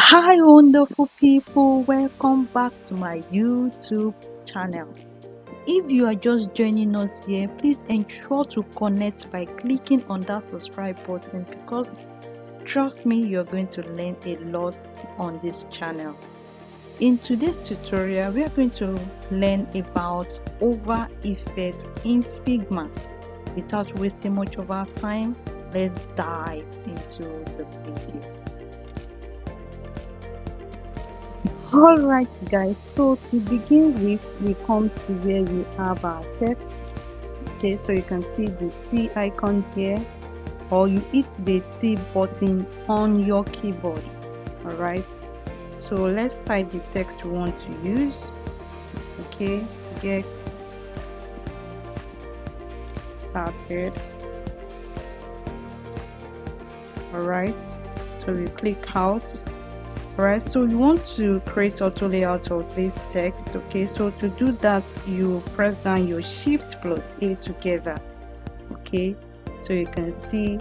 Hi, wonderful people, welcome back to my YouTube channel. If you are just joining us here, please ensure to connect by clicking on that subscribe button because trust me, you're going to learn a lot on this channel. In today's tutorial, we are going to learn about over effects in Figma. Without wasting much of our time, let's dive into the video. Alright guys, so to begin with, we come to where we have our text. Okay, so you can see the T icon here, or you hit the T button on your keyboard. Alright, so let's type the text we want to use. Okay, get started. Alright, so we click out. Alright, so you want to create auto layout of this text. Okay, so to do that, you press down your shift plus A together. Okay, so you can see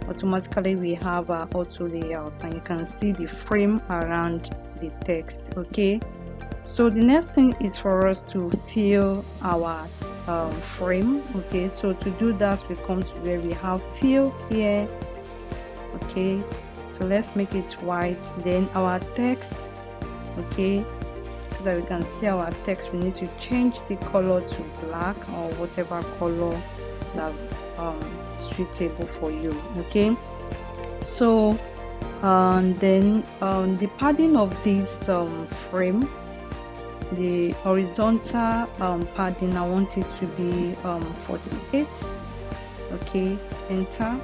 automatically we have our auto layout, and you can see the frame around the text. Okay, so the next thing is for us to fill our frame. Okay, so to do that, we come to where we have fill here. Okay, so let's make it white. Then our text, okay, so that we can see our text, we need to change the color to black or whatever color that suitable for you. Okay, so then the padding of this frame, the horizontal padding, I want it to be 48. Okay, enter.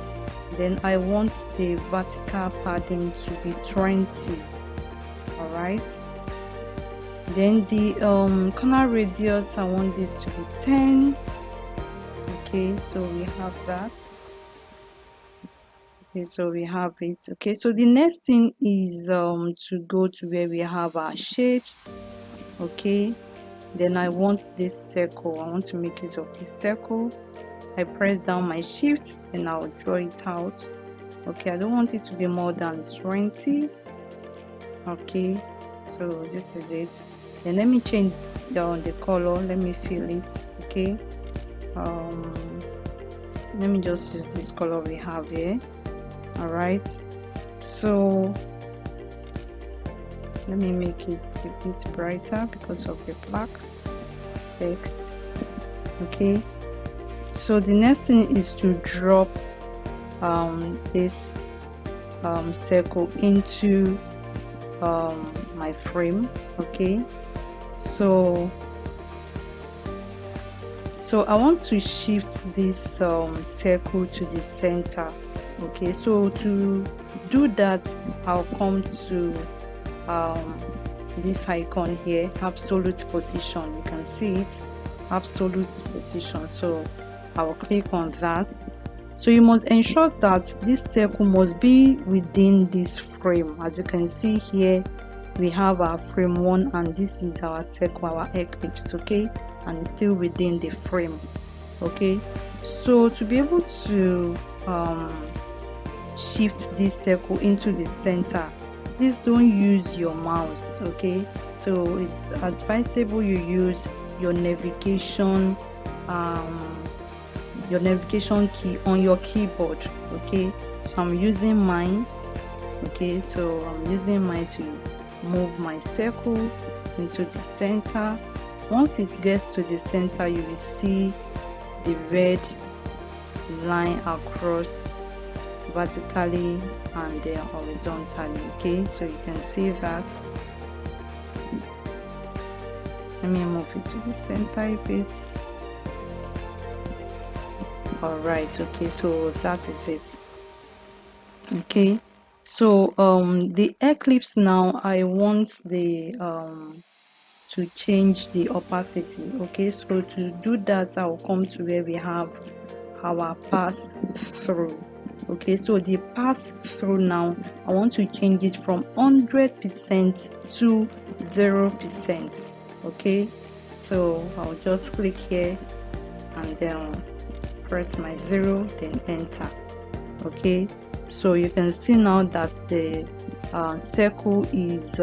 Then I want the vertical padding to be 20. All right, then the corner radius, I want this to be 10. Okay, so we have that. Okay, so we have it. Okay, so the next thing is to go to where we have our shapes. Okay, then I want this circle, I want to make use of this circle. I press down my shift and I'll draw it out. Okay, I don't want it to be more than 20. Okay, so this is it. Then let me change down the color, let me fill it. Okay, let me just use this color we have here. All right, so let me make it a bit brighter because of the black text. Okay, so the next thing is to drop this circle into my frame. Okay, so I want to shift this circle to the center. Okay, so to do that, I'll come to this icon here, absolute position. You can see it, absolute position. So I will click on that. So you must ensure that this circle must be within this frame. As you can see here, we have our frame 1 and this is our circle, our eclipse. Okay, and it's still within the frame. Okay, so to be able to shift this circle into the center, please don't use your mouse. Okay, so it's advisable you use your navigation key on your keyboard. Okay, so I'm using mine. Okay, so I'm using mine to move my circle into the center. Once it gets to the center, you will see the red line across vertically and then horizontally. Okay, so you can see that. Let me move it to the center a bit. All right, okay, so that is it. Okay, so the eclipse, now I want the to change the opacity. Okay, so to do that, I'll come to where we have our pass through. Okay, so the pass through, now I want to change it from 100% to 0%. Okay, so I'll just click here and then press my 0, then enter. Okay, so you can see now that the circle is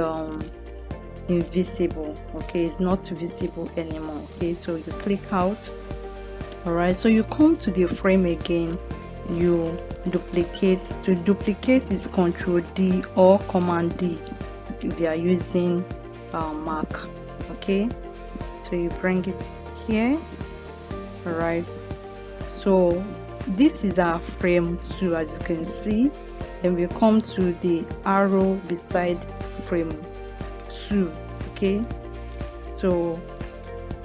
invisible. Okay, it's not visible anymore. Okay, so you click out. All right, so you come to the frame again, you duplicate. To duplicate is Ctrl D or Command D if you are using Mac. Okay, so you bring it here. All right, so this is our frame 2, as you can see. Then we come to the arrow beside frame 2. Okay, so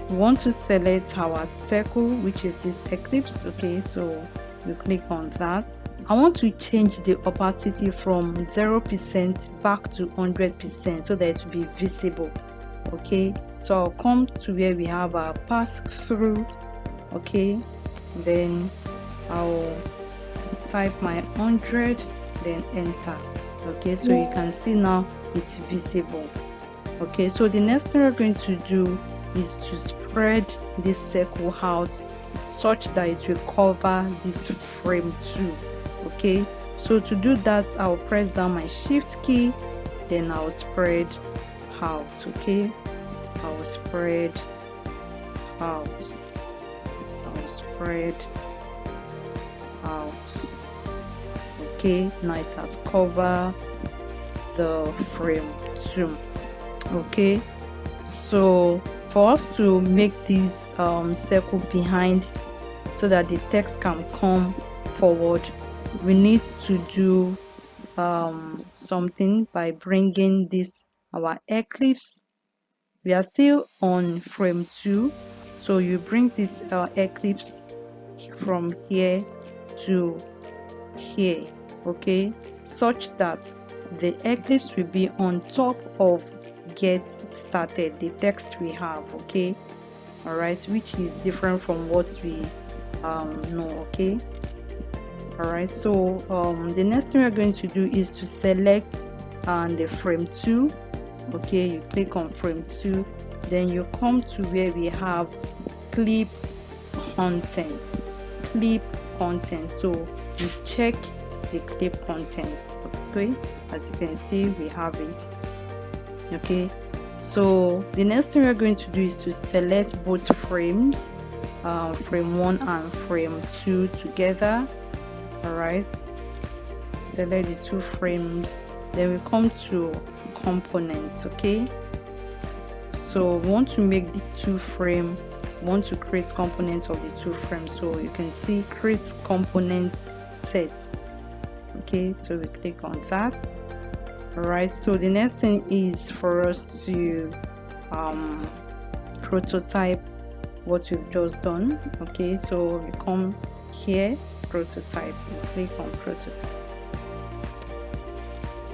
we want to select our circle, which is this eclipse. Okay, so you click on that. I want to change the opacity from 0% back to 100% so that it will be visible. Okay, so I'll come to where we have our pass through. Okay, then I'll type my 100, then enter. Okay, so you can see now it's visible. Okay, so the next thing we're going to do is to spread this circle out such that it will cover this frame 2. Okay, so to do that, I'll press down my shift key, then I'll spread out. Okay, I'll spread out, I'll spread out. Okay, now it has covered the frame 2. Okay, so for us to make this circle behind so that the text can come forward, we need to do something by bringing this our eclipse. We are still on frame 2, so you bring this eclipse from here to here. Okay, such that the eclipse will be on top of get started, the text we have. Okay, all right, which is different from what we know. Okay, all right, so the next thing we're going to do is to select the frame 2. Okay, you click on frame 2, then you come to where we have clip content. So you check the clip content. Okay, as you can see, we have it. Okay, so the next thing we're going to do is to select both frames, frame 1 and frame 2 together. All right, select the 2 frames, then we come to components. Okay, so we want to make the 2 frame, we want to create components of the 2 frames, so you can see create component set. Okay, so we click on that. All right, so the next thing is for us to prototype what we've just done. Okay, so we come here, prototype, and click on prototype.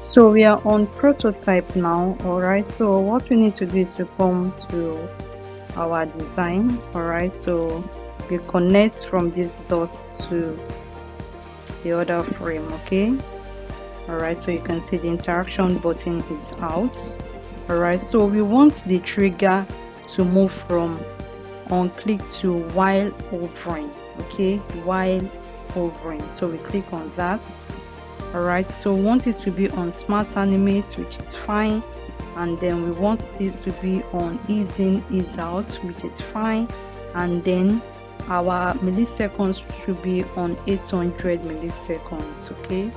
So we are on prototype now. All right, so what we need to do is to come to our design. All right, so we connect from this dot to the other frame. Okay, all right, so you can see the interaction button is out. All right, so we want the trigger to move from on click to while hovering. Okay, while hovering, so we click on that. All right, so we want it to be on smart animate, which is fine, and then we want this to be on ease in, ease out, which is fine, and then our milliseconds should be on 800 milliseconds. Okay,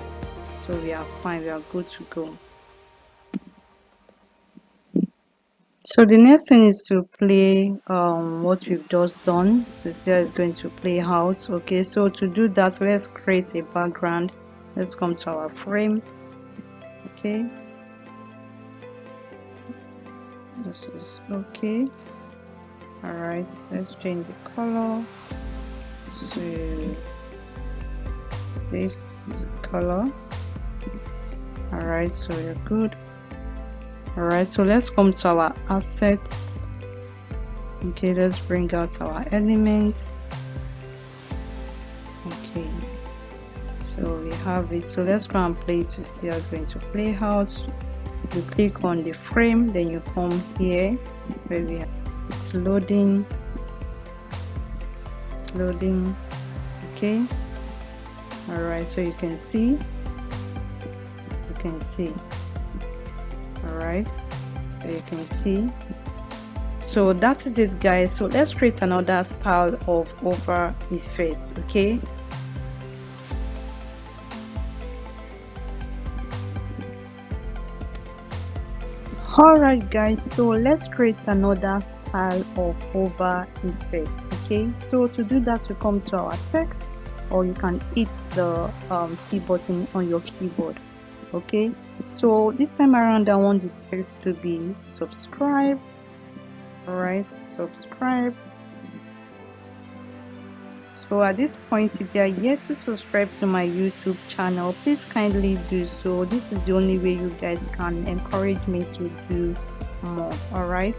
so we are fine, we are good to go. So the next thing is to play what we've just done to see how it's going to play out. Okay, so to do that, let's create a background. Let's come to our frame. Okay, this is okay. All right, let's change the color to this color. All right, so we're good. All right, so let's come to our assets. Okay, let's bring out our elements. Okay, so we have it. So let's go and play to see how it's going to play out. You click on the frame, then you come here where we have it's loading. It's loading. Okay, all right, so you can see All right, so you can see. So that is it, guys. So let's create another style of hover effects. Okay, alright guys, so let's create another style of hover effect. Okay, so to do that, we come to our text, or you can hit the T button on your keyboard. Okay, so this time around I want the text to be subscribe. All right, subscribe. So at this point, if you are yet to subscribe to my YouTube channel, please kindly do so. This is the only way you guys can encourage me to do more. All right,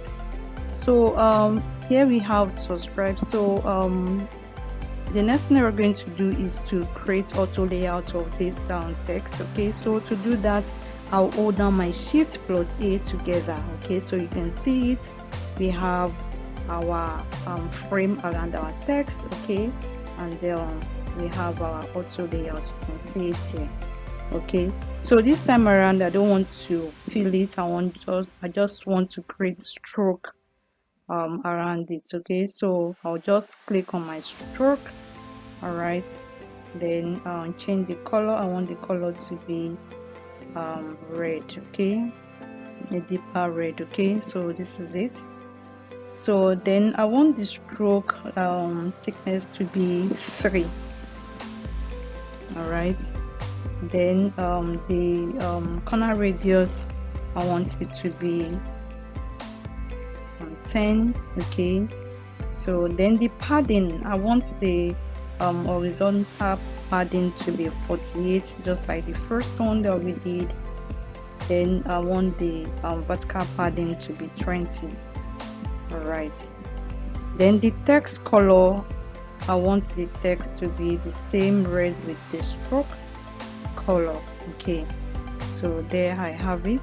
so here we have subscribe. So the next thing we're going to do is to create auto layout of this text. Okay, so to do that, I'll hold down my shift plus A together. Okay, so you can see it. We have our frame around our text. Okay, and then we have our auto layout. You can see it here. Okay, so this time around I don't want to fill it. I just want to create stroke around it. Okay, so I'll just click on my stroke. All right, then change the color. I want the color to be red. Okay, a deeper red. Okay, so this is it. So then I want the stroke thickness to be 3. All right, then the corner radius, I want it to be 10. Okay, so then the padding, I want the horizontal padding to be 48, just like the first one that we did. Then I want the vertical padding to be 20. All right, then the text color, I want the text to be the same red with the stroke color. Okay, so there I have it.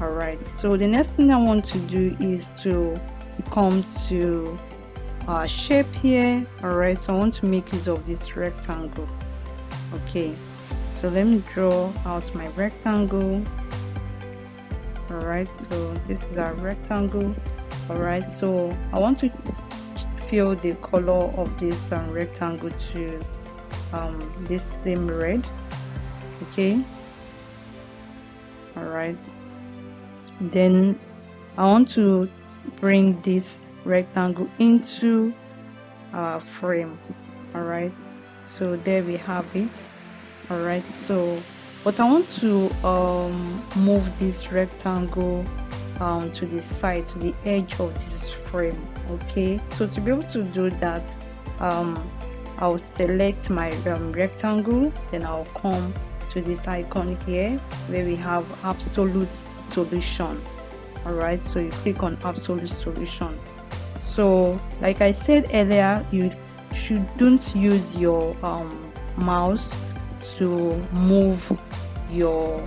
All right, so the next thing I want to do is to come to shape here. All right, so I want to make use of this rectangle. Okay, so let me draw out my rectangle. All right, so this is our rectangle. All right, so I want to fill the color of this rectangle to this same red. Okay, all right, then I want to bring this rectangle into our frame. All right, so there we have it. All right, so but I want to move this rectangle to the side, to the edge of this frame. Okay, so to be able to do that, I'll select my rectangle, then I'll come to this icon here where we have absolute solution. All right, so you click on absolute solution. So like I said earlier, you shouldn't use your mouse to move your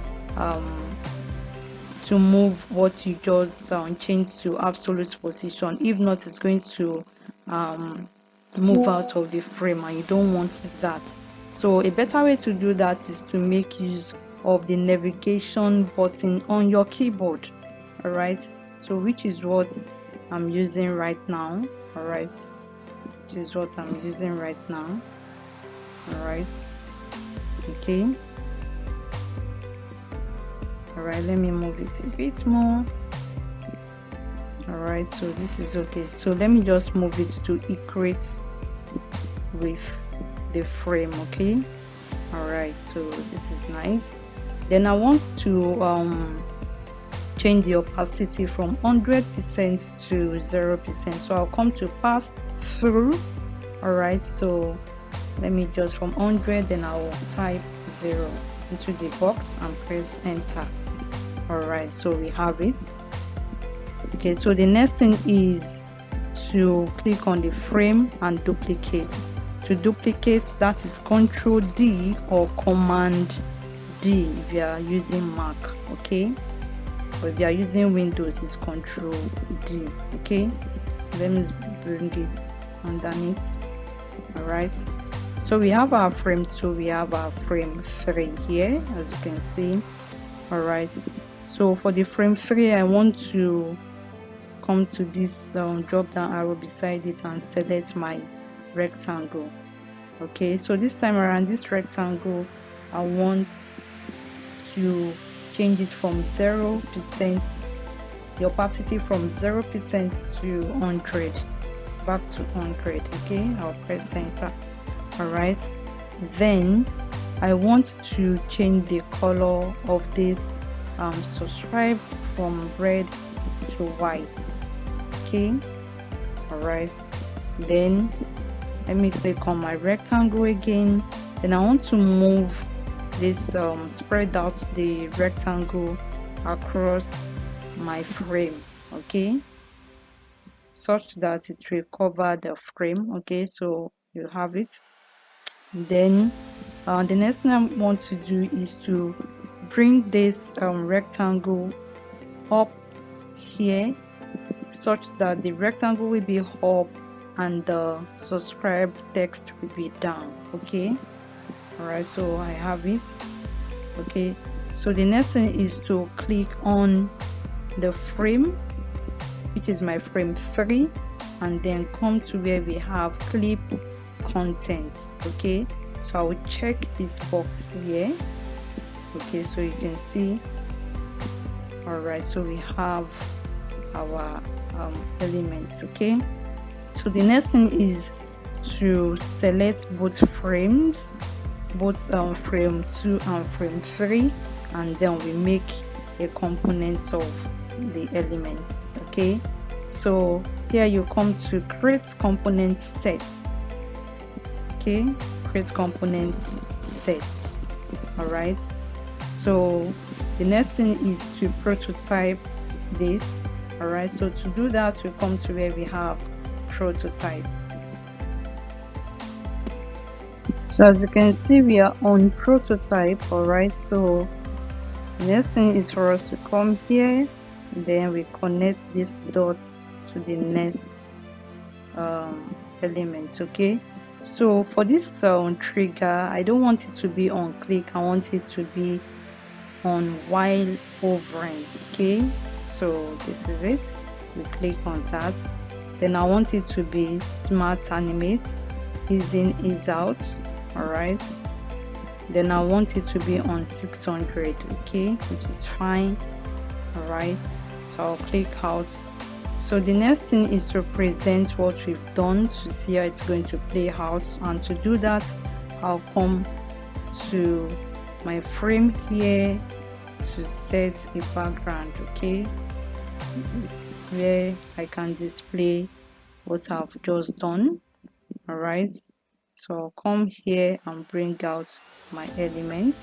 what you just changed to absolute position. If not, it's going to move out of the frame, and you don't want that. So a better way to do that is to make use of the navigation button on your keyboard. All right, so which is what I'm using right now. All right, which is what I'm using right now. All right, okay. All right, let me move it a bit more. All right, so this is okay. So let me just move it to equate with the frame. Okay, all right, so this is nice. Then I want to change the opacity from 100% to 0%. So I'll come to pass through. All right, so let me just from 100, then I'll type 0 into the box and press enter. All right, so we have it. Okay, so the next thing is to click on the frame and duplicate. To duplicate, that is Control D or Command D if you are using Mac. Okay, but if you are using Windows, it's Control D. Okay, so let me bring it underneath. All right, so we have our frame 2, we have our frame 3 here, as you can see. All right, so So for the frame 3, I want to come to this drop down arrow beside it and select my rectangle. Okay, so this time around, this rectangle, I want to change it from 0%, the opacity from 0% to 100, back to 100. Okay, I'll press enter. All right, then I want to change the color of this subscribe from red to white. Okay, all right, then let me click on my rectangle again. Then I want to move this spread out the rectangle across my frame, okay, such that it will cover the frame. Okay, so you have it. Then the next thing I want to do is to bring this rectangle up here, such that the rectangle will be up and the subscribe text will be down. Okay, all right, so I have it. Okay, so the next thing is to click on the frame, which is my frame 3, and then come to where we have clip content. Okay, so I will check this box here. Okay, so you can see. All right, so we have our elements. Okay, so the next thing is to select both frames, both frame 2 and frame 3, and then we make a component of the elements. Okay, so here you come to create component set. Okay, create component set. All right, so the next thing is to prototype this. All right, so to do that, we come to where we have prototype. So as you can see, we are on prototype. All right, so the next thing is for us to come here, then we connect these dots to the next element. Okay, so for this trigger, I don't want it to be on click, I want it to be on while hovering. Okay, so this is it. We click on that. Then I want it to be smart animate, ease in, ease out. All right, then I want it to be on 600. Okay, which is fine. All right, so I'll click out. So the next thing is to present what we've done, to see how it's going to play out. And to do that, I'll come to my frame here to set a background. Okay, where I can display what I've just done. All right, so I'll come here and bring out my element.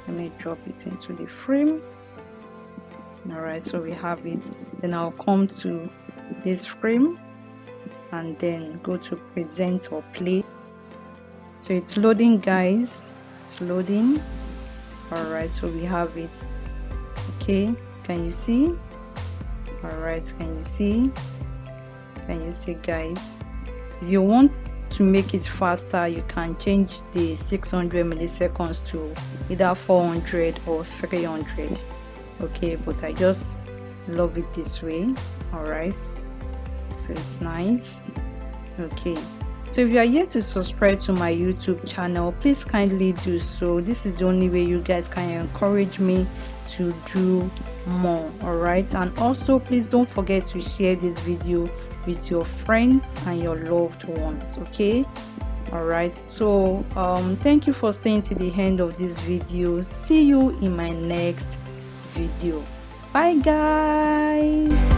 Let me drop it into the frame. All right, so we have it. Then I'll come to this frame and then go to present or play. So it's loading, guys, it's loading. All right, so we have it. Okay, can you see? All right, can you see guys? If you want to make it faster, you can change the 600 milliseconds to either 400 or 300. Okay, but I just love it this way. All right, so it's nice. Okay, so if you are yet to subscribe to my YouTube channel, please kindly do so. This is the only way you guys can encourage me to do more. All right, and also please don't forget to share this video with your friends and your loved ones. Okay, all right, so thank you for staying to the end of this video. See you in my next video. Bye guys.